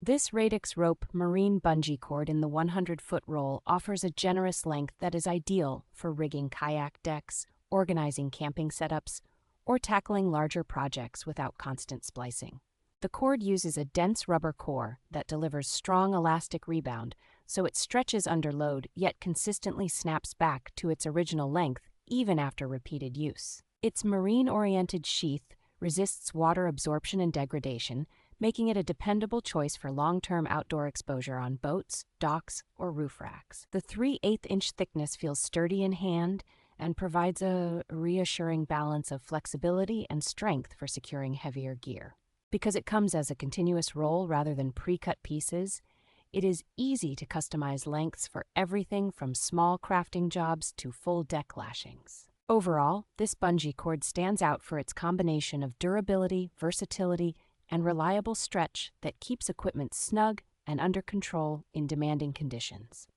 This Radix rope marine bungee cord in the 100-foot roll offers a generous length that is ideal for rigging kayak decks, organizing camping setups, or tackling larger projects without constant splicing. The cord uses a dense rubber core that delivers strong elastic rebound, so it stretches under load yet consistently snaps back to its original length even after repeated use. Its marine-oriented sheath resists water absorption and degradation, making it a dependable choice for long-term outdoor exposure on boats, docks, or roof racks. The 3/8-inch thickness feels sturdy in hand and provides a reassuring balance of flexibility and strength for securing heavier gear. Because it comes as a continuous roll rather than pre-cut pieces, it is easy to customize lengths for everything from small crafting jobs to full deck lashings. Overall, this bungee cord stands out for its combination of durability, versatility, and reliable stretch that keeps equipment snug and under control in demanding conditions.